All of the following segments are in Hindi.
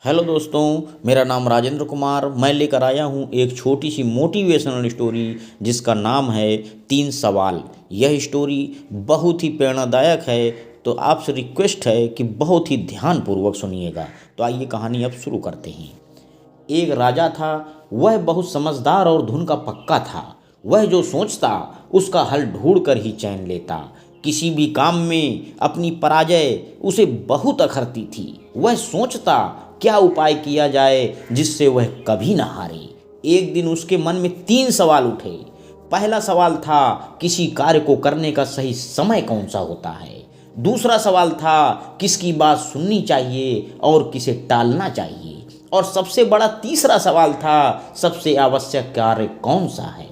हेलो दोस्तों, मेरा नाम राजेंद्र कुमार। मैं लेकर आया हूँ एक छोटी सी मोटिवेशनल स्टोरी जिसका नाम है 3 सवाल। यह स्टोरी बहुत ही प्रेरणादायक है, तो आपसे रिक्वेस्ट है कि बहुत ही ध्यानपूर्वक सुनिएगा। तो आइए कहानी अब शुरू करते हैं। एक राजा था। वह बहुत समझदार और धुन का पक्का था। वह जो सोचता उसका हल ढूंढ कर ही चैन लेता। किसी भी काम में अपनी पराजय उसे बहुत अखरती थी। वह सोचता क्या उपाय किया जाए जिससे वह कभी न हारे। एक दिन उसके मन में 3 सवाल उठे। पहला सवाल था किसी कार्य को करने का सही समय कौन सा होता है। दूसरा सवाल था किसकी बात सुननी चाहिए और किसे टालना चाहिए। और सबसे बड़ा तीसरा सवाल था सबसे आवश्यक कार्य कौन सा है।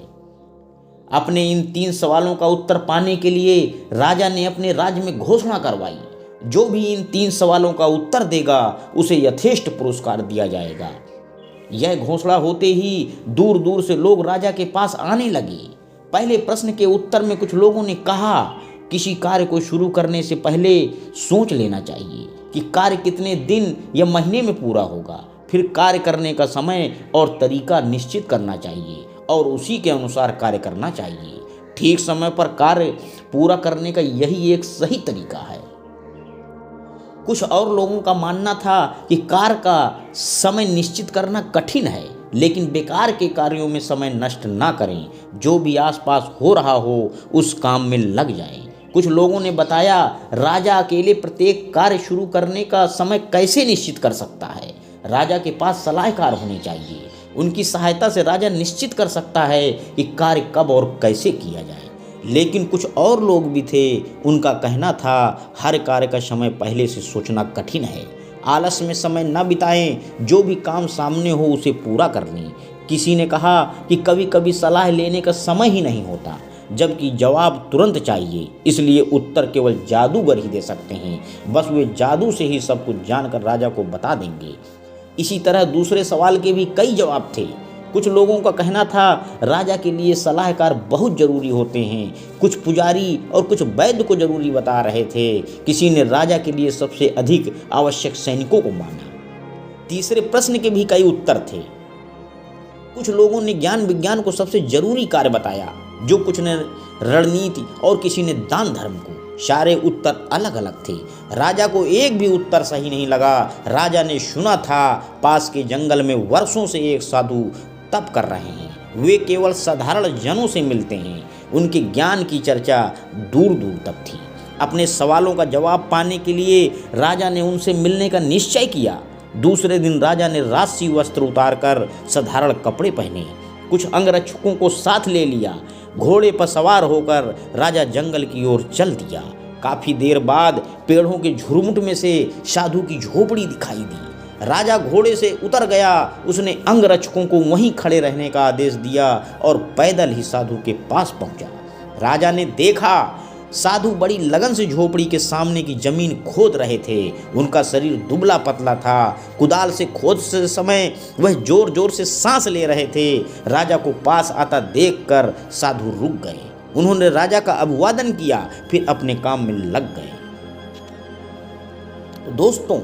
अपने इन 3 सवालों का उत्तर पाने के लिए राजा ने अपने राज्य में घोषणा करवाई, जो भी इन 3 सवालों का उत्तर देगा उसे यथेष्ट पुरस्कार दिया जाएगा। यह घोषणा होते ही दूर दूर से लोग राजा के पास आने लगे। पहले प्रश्न के उत्तर में कुछ लोगों ने कहा किसी कार्य को शुरू करने से पहले सोच लेना चाहिए कि कार्य कितने दिन या महीने में पूरा होगा। फिर कार्य करने का समय और तरीका निश्चित करना चाहिए और उसी के अनुसार कार्य करना चाहिए। ठीक समय पर कार्य पूरा करने का यही एक सही तरीका है। कुछ और लोगों का मानना था कि कार्य का समय निश्चित करना कठिन है, लेकिन बेकार के कार्यों में समय नष्ट ना करें। जो भी आसपास हो रहा हो उस काम में लग जाएं। कुछ लोगों ने बताया राजा अकेले प्रत्येक कार्य शुरू करने का समय कैसे निश्चित कर सकता है। राजा के पास सलाहकार होने चाहिए। उनकी सहायता से राजा निश्चित कर सकता है कि कार्य कब और कैसे किया जाए। लेकिन कुछ और लोग भी थे। उनका कहना था हर कार्य का समय पहले से सोचना कठिन है। आलस में समय न बिताएं, जो भी काम सामने हो उसे पूरा कर लें। किसी ने कहा कि कभी कभी सलाह लेने का समय ही नहीं होता, जबकि जवाब तुरंत चाहिए, इसलिए उत्तर केवल जादूगर ही दे सकते हैं। बस वे जादू से ही सब कुछ जानकर राजा को बता देंगे। इसी तरह दूसरे सवाल के भी कई जवाब थे। कुछ लोगों का कहना था राजा के लिए सलाहकार बहुत जरूरी होते हैं। कुछ पुजारी और कुछ वैद्य को जरूरी बता रहे थे। किसी ने राजा के लिए सबसे अधिक आवश्यक सैनिकों को माना। तीसरे प्रश्न के भी कई उत्तर थे। कुछ लोगों ने ज्ञान विज्ञान को सबसे जरूरी कार्य बताया, जो कुछ ने रणनीति और किसी ने दान धर्म को। सारे उत्तर अलग अलग थे। राजा को एक भी उत्तर सही नहीं लगा। राजा ने सुना था पास के जंगल में वर्षों से एक साधु तप कर रहे हैं। वे केवल साधारण जनों से मिलते हैं। उनके ज्ञान की चर्चा दूर दूर तक थी। अपने सवालों का जवाब पाने के लिए राजा ने उनसे मिलने का निश्चय किया। दूसरे दिन राजा ने राजसी वस्त्र उतारकर साधारण कपड़े पहने। कुछ अंगरक्षकों को साथ ले लिया। घोड़े पर सवार होकर राजा जंगल की ओर चल दिया। काफी देर बाद पेड़ों के झुरमुट में से साधु की झोपड़ी दिखाई दी। राजा घोड़े से उतर गया। उसने अंगरक्षकों को वहीं खड़े रहने का आदेश दिया और पैदल ही साधु के पास पहुंचा। राजा ने देखा साधु बड़ी लगन से झोपड़ी के सामने की जमीन खोद रहे थे। उनका शरीर दुबला पतला था। कुदाल से खोदते समय वह जोर जोर से सांस ले रहे थे। राजा को पास आता देखकर साधु रुक गए। उन्होंने राजा का अभिवादन किया, फिर अपने काम में लग गए। तो दोस्तों,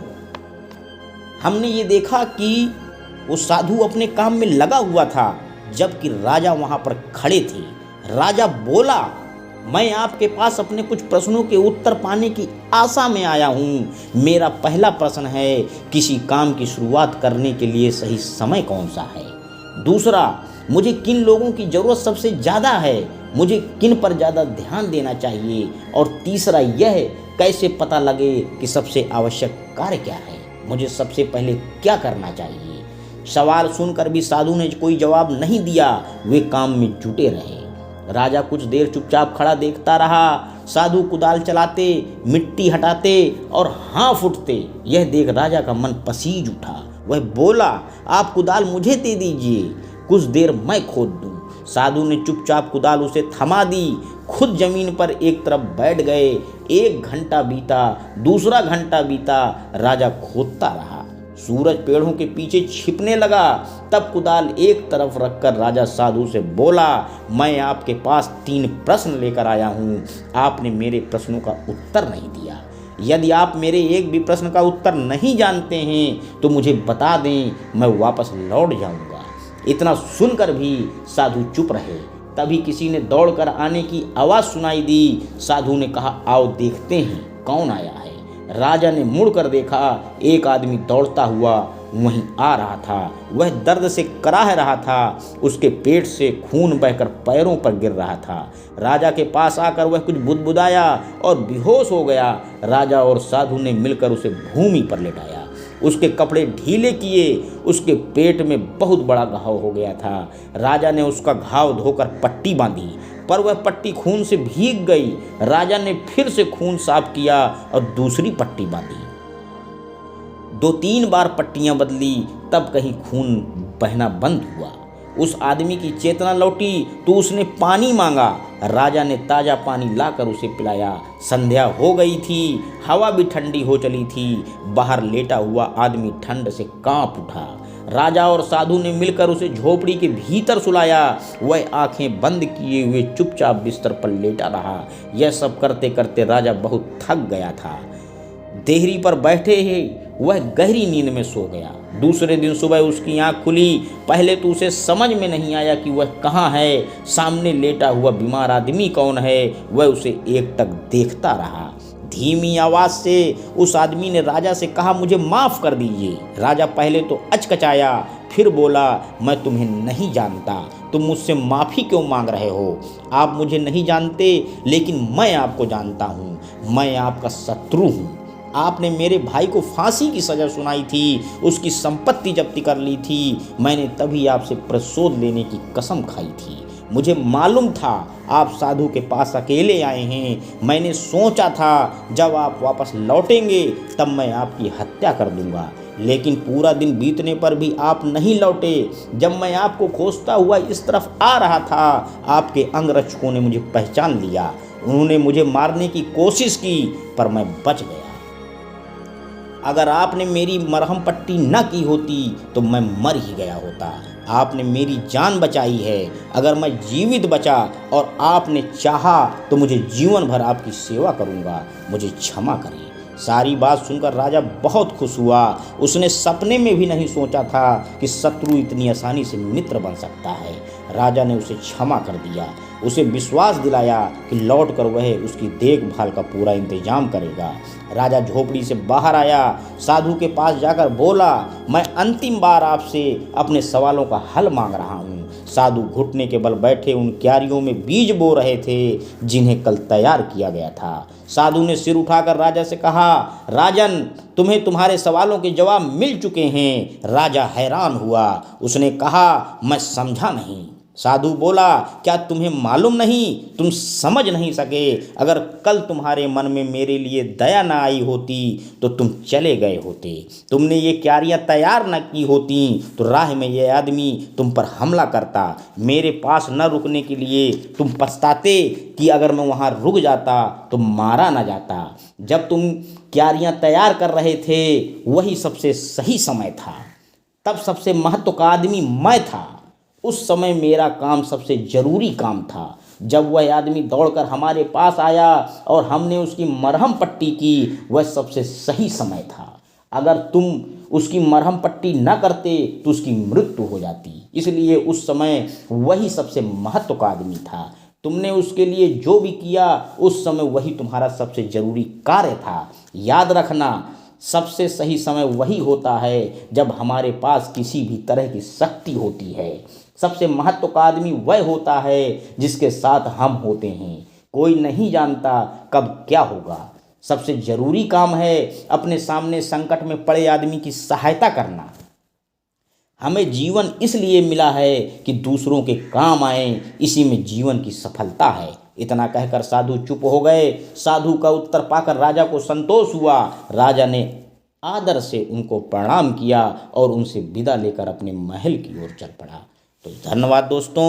हमने ये देखा कि वो साधु अपने काम में लगा हुआ था, जबकि राजा वहां पर खड़े थे। राजा बोला, मैं आपके पास अपने कुछ प्रश्नों के उत्तर पाने की आशा में आया हूँ। मेरा पहला प्रश्न है किसी काम की शुरुआत करने के लिए सही समय कौन सा है। दूसरा, मुझे किन लोगों की ज़रूरत सबसे ज़्यादा है, मुझे किन पर ज़्यादा ध्यान देना चाहिए। और तीसरा यह कैसे पता लगे कि सबसे आवश्यक कार्य क्या है, मुझे सबसे पहले क्या करना चाहिए। सवाल सुनकर भी साधु ने कोई जवाब नहीं दिया। वे काम में जुटे रहे। राजा कुछ देर चुपचाप खड़ा देखता रहा। साधु कुदाल चलाते, मिट्टी हटाते और हाथ उठते। यह देख राजा का मन पसीज उठा। वह बोला, आप कुदाल मुझे दे दीजिए, कुछ देर मैं खोद दूं। साधु ने चुपचाप कुदाल उसे थमा दी। खुद जमीन पर एक तरफ बैठ गए। 1 घंटा बीता, दूसरा घंटा बीता। राजा खोदता रहा। सूरज पेड़ों के पीछे छिपने लगा। तब कुदाल एक तरफ रखकर राजा साधु से बोला, मैं आपके पास 3 प्रश्न लेकर आया हूँ। आपने मेरे प्रश्नों का उत्तर नहीं दिया। यदि आप मेरे एक भी प्रश्न का उत्तर नहीं जानते हैं तो मुझे बता दें, मैं वापस लौट जाऊंगा। इतना सुनकर भी साधु चुप रहे। तभी किसी ने दौड़कर आने की आवाज़ सुनाई दी। साधु ने कहा, आओ देखते हैं कौन आया है। राजा ने मुड़कर देखा, एक आदमी दौड़ता हुआ वहीं आ रहा था। वह दर्द से कराह रहा था, उसके पेट से खून बहकर पैरों पर गिर रहा था। राजा के पास आकर वह कुछ बुदबुदाया और बेहोश हो गया। राजा और साधु ने मिलकर उसे भूमि पर लेटाया, उसके कपड़े ढीले किए। उसके पेट में बहुत बड़ा घाव हो गया था। राजा ने उसका घाव धोकर पट्टी बांधी, पर वह पट्टी खून से भीग गई। राजा ने फिर से खून साफ किया और दूसरी पट्टी बांधी। 2-3 बार पट्टियां बदली, तब कहीं खून बहना बंद हुआ। उस आदमी की चेतना लौटी तो उसने पानी मांगा। राजा ने ताज़ा पानी लाकर उसे पिलाया। संध्या हो गई थी, हवा भी ठंडी हो चली थी। बाहर लेटा हुआ आदमी ठंड से कांप उठा। राजा और साधु ने मिलकर उसे झोपड़ी के भीतर सुलाया। वह आंखें बंद किए हुए चुपचाप बिस्तर पर लेटा रहा। यह सब करते करते राजा बहुत थक गया था। देहरी पर बैठे ही वह गहरी नींद में सो गया। दूसरे दिन सुबह उसकी आंख खुली। पहले तो उसे समझ में नहीं आया कि वह कहाँ है, सामने लेटा हुआ बीमार आदमी कौन है। वह उसे एकटक देखता रहा। धीमी आवाज़ से उस आदमी ने राजा से कहा, मुझे माफ़ कर दीजिए। राजा पहले तो अचकचाया, फिर बोला, मैं तुम्हें नहीं जानता, तुम मुझसे माफ़ी क्यों मांग रहे हो? आप मुझे नहीं जानते, लेकिन मैं आपको जानता हूँ। मैं आपका शत्रु हूँ। आपने मेरे भाई को फांसी की सज़ा सुनाई थी, उसकी संपत्ति जब्ती कर ली थी। मैंने तभी आपसे प्रतिशोध लेने की कसम खाई थी। मुझे मालूम था आप साधु के पास अकेले आए हैं। मैंने सोचा था जब आप वापस लौटेंगे तब मैं आपकी हत्या कर दूंगा, लेकिन पूरा दिन बीतने पर भी आप नहीं लौटे। जब मैं आपको खोजता हुआ इस तरफ आ रहा था, आपके अंगरक्षकों ने मुझे पहचान लिया। उन्होंने मुझे मारने की कोशिश की, पर मैं बच गया। अगर आपने मेरी मरहम पट्टी न की होती तो मैं मर ही गया होता। आपने मेरी जान बचाई है। अगर मैं जीवित बचा और आपने चाहा तो मुझे जीवन भर आपकी सेवा करूंगा। मुझे क्षमा करें। सारी बात सुनकर राजा बहुत खुश हुआ। उसने सपने में भी नहीं सोचा था कि शत्रु इतनी आसानी से मित्र बन सकता है। राजा ने उसे क्षमा कर दिया, उसे विश्वास दिलाया कि लौटकर वह उसकी देखभाल का पूरा इंतजाम करेगा। राजा झोपड़ी से बाहर आया, साधु के पास जाकर बोला, मैं अंतिम बार आपसे अपने सवालों का हल मांग रहा हूँ। साधु घुटने के बल बैठे उन क्यारियों में बीज बो रहे थे जिन्हें कल तैयार किया गया था। साधु ने सिर उठाकर राजा से कहा, राजन, तुम्हें तुम्हारे सवालों के जवाब मिल चुके हैं। राजा हैरान हुआ। उसने कहा, मैं समझा नहीं। साधु बोला, क्या तुम्हें मालूम नहीं? तुम समझ नहीं सके। अगर कल तुम्हारे मन में मेरे लिए दया न आई होती तो तुम चले गए होते। तुमने ये क्यारियाँ तैयार न की होती तो राह में ये आदमी तुम पर हमला करता। मेरे पास न रुकने के लिए तुम पछताते कि अगर मैं वहाँ रुक जाता तो मारा न जाता। जब तुम क्यारियाँ तैयार कर रहे थे वही सबसे सही समय था। तब सबसे महत्व का आदमी मैं था। उस समय मेरा काम सबसे ज़रूरी काम था। जब वह आदमी दौड़कर हमारे पास आया और हमने उसकी मरहम पट्टी की, वह सबसे सही समय था। अगर तुम उसकी मरहम पट्टी न करते तो उसकी मृत्यु हो जाती। इसलिए उस समय वही सबसे महत्व का आदमी था। तुमने उसके लिए जो भी किया उस समय वही तुम्हारा सबसे ज़रूरी कार्य था। याद रखना, सबसे सही समय वही होता है जब हमारे पास किसी भी तरह की शक्ति होती है। सबसे महत्व का आदमी वह होता है जिसके साथ हम होते हैं। कोई नहीं जानता कब क्या होगा। सबसे ज़रूरी काम है अपने सामने संकट में पड़े आदमी की सहायता करना। हमें जीवन इसलिए मिला है कि दूसरों के काम आए, इसी में जीवन की सफलता है। इतना कहकर साधु चुप हो गए। साधु का उत्तर पाकर राजा को संतोष हुआ। राजा ने आदर से उनको प्रणाम किया और उनसे विदा लेकर अपने महल की ओर चल पड़ा। तो धन्यवाद दोस्तों,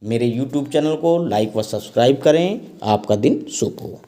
मेरे YouTube चैनल को लाइक व सब्सक्राइब करें। आपका दिन शुभ हो।